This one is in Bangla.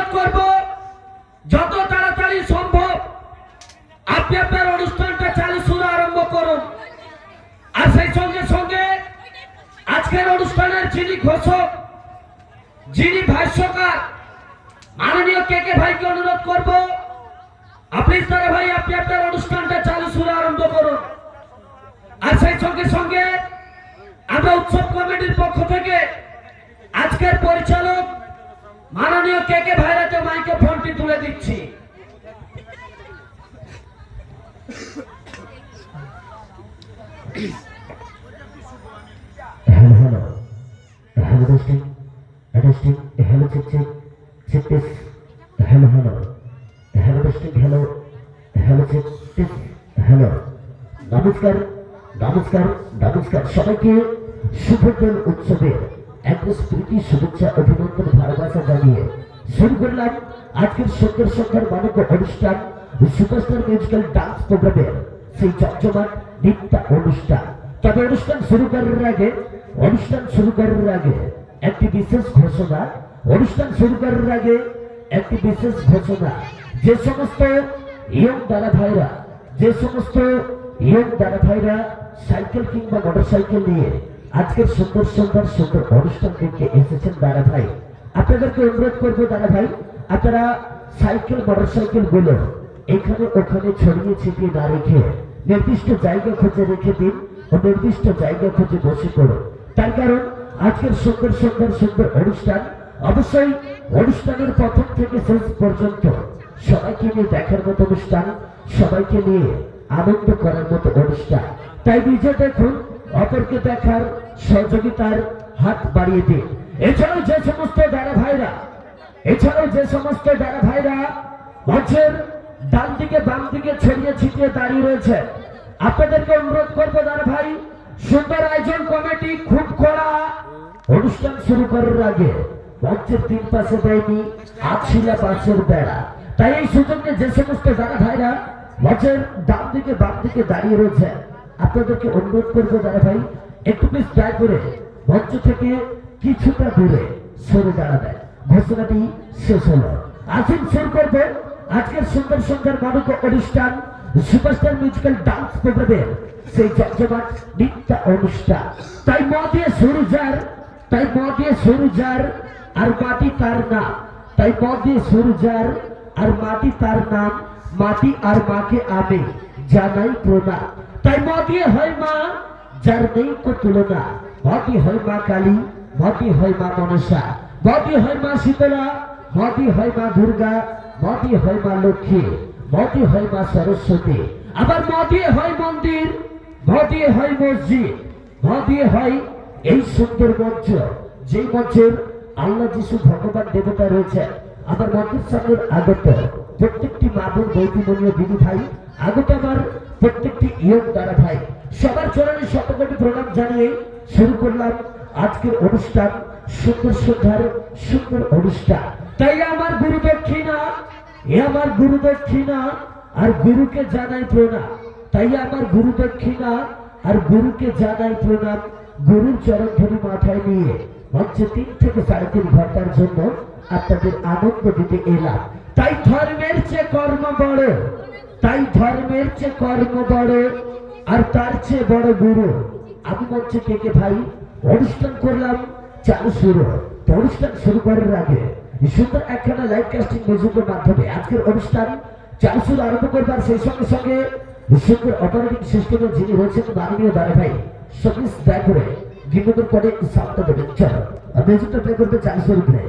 অনুরোধ করব যত তাড়াতাড়ি সম্ভব আপনি আপনার অনুষ্ঠানটা চালু শুরু আরম্ভ করুন। আর সেই সঙ্গে সঙ্গে আজকের অনুষ্ঠানের যিনি ঘোষক, যিনি ভাষ্যকার, মাননীয় কে কে ভাইকে অনুরোধ করব আপনি তারা ভাই আপনি আপনার অনুষ্ঠানটা চালু শুরু আরম্ভ করুন। আর সেই সঙ্গে সঙ্গে আমরা উৎসব কমিটির পক্ষ থেকে আজকের পরিচালক মাননীয় কে কে ভাইরাতে মাইক্রোফোনটি তুলে দিচ্ছি। hello testing hello check this hello testing hello check this hello নমস্কার সবাইকে শুভদল উৎসবের একরাশ প্রীতি শুভেচ্ছা অভিনন্দন ভালোবাসা জানিয়ে শুরু করলাম আজকের সুন্দর মানব অনুষ্ঠান সুপারস্টার মিউজিক্যাল ডান্স প্রোগ্রামের সেই জমজমাট নৃত্য অনুষ্ঠান। তবে অনুষ্ঠান শুরু করার আগে একটি বিশেষ ঘোষণা। যে সমস্ত ইয়ং দাদা ভাইরা সাইকেল কিংবা মোটরসাইকেল নিয়ে আজকের সুন্দর অনুষ্ঠান দেখতে এসেছেন দাদা ভাই, আপনাদেরকে অনুরোধ করবো দাদা ভাই আপনারা সাইকেল মোটরসাইকেল গুলো এখানে ওখানে ছড়িয়ে ছিটিয়ে না রেখে নির্দিষ্ট জায়গা খুঁজে রেখে দিন ও নির্দিষ্ট জায়গা খুঁজে বসে পড়ুন। তার কারণ আজকের সুন্দর অনুষ্ঠান অবশ্যই অনুষ্ঠানের প্রথম থেকে শেষ পর্যন্ত সবাইকে নিয়ে দেখার মতো অনুষ্ঠান, সবাইকে নিয়ে আনন্দ করার মতো অনুষ্ঠান। তাই নিজে দেখুন, অপরকে দেখার সহযোগিতার হাত বাড়িয়ে দিন। এছাড়াও যে সমস্ত দাদা ভাইরা মঞ্চের ডান দিকে বাম দিকে ছড়িয়ে ছিটিয়ে দাঁড়িয়ে রয়েছে, আপনাদেরকে অনুরোধ করবো দাদা ভাই, সুন্দর আয়োজন কমিটি খুব কড়া। অনুষ্ঠান শুরু করার আগে মঞ্চের তিন পাশে দেয়নি আছিলা পাশের বেড়া। তাই এই সুযোগে যে সমস্ত দাদা ভাইরা মঞ্চের ডান দিকে বাম দিকে দাঁড়িয়ে রয়েছে, আপনাদেরকে অনুরোধ করবো দাদা ভাই একটু প্লিজ দয়া করে মঞ্চ থেকে কিছুটা দূরে সরে দাঁড়াবেন। ঘোষণাটি শেষ হলো। আসুন শুরু করবো আজকের সুন্দর মানব অনুষ্ঠান সুপারস্টার মিউজিক্যাল ডান্স প্রোগ্রামের সেই জমজমাট নৃত্য অনুষ্ঠান। তাই মা দিয়ে সরু যার আর মাটি তার নাম, মাটি আর মাকে আমি জানাই প্রণাম। তাই মা দিয়ে হয় মা যার নেই কো তুলনা, মতি হয় মা কালী, মতি হয় মা মনসা, মতি হয় মা শীতলা, মতি হয় মা দুর্গা, মতি হয় মা লক্ষ্মী, মতি হয় মা সরস্বতী। আবার মতি হয় মন্দির, মতি হয় মসজিদ, মতি হয় এই সুন্দর মঞ্চ, যে মঞ্চের আল্লাহ যিশু ভগবান দেবতা রয়েছে। আমার মন্দির সামনে আগত প্রত্যেকটি মা বোন বৈদিমনীয় দিদি ভাই, আগত আমার প্রত্যেকটি ইয়ং দাদা ভাই, সবার চরণে শতকোটি প্রণাম জানিয়ে শুরু করলাম আজকের অনুষ্ঠান সুন্দর অনুষ্ঠান। তাই আমার গুরু দক্ষিণা আর গুরুকে জানাই প্রণাম। গুরুর চরণ ধরে মাথায় নিয়ে মঞ্চে 3 থেকে 3.5 ঘন্টার জন্য আপনাদের আনন্দ দিতে এলাম। তাই ধর্মের চেয়ে কর্ম বড়, আর তার চেয়ে বড় গুরু। আমি মঞ্চে কে ভাই অনুষ্ঠান করলাম চালু শুরু। তো অনুষ্ঠান শুরু করার আগে সুন্দর একখানা লাইভ কাস্টিং মিউজিকের মাধ্যমে আজকের অনুষ্ঠান চালু শুরু আরম্ভ করবার সেই সঙ্গে সুন্দর অপারেটিং সিস্টেমের যিনি রয়েছেন মাননীয় দাদা ভাই সতীশ দয়া করে গিন্নদের পরে সাউন্ডটা দেবেন। চলো মিউজিকটা প্লে করতে চালু শুরু করে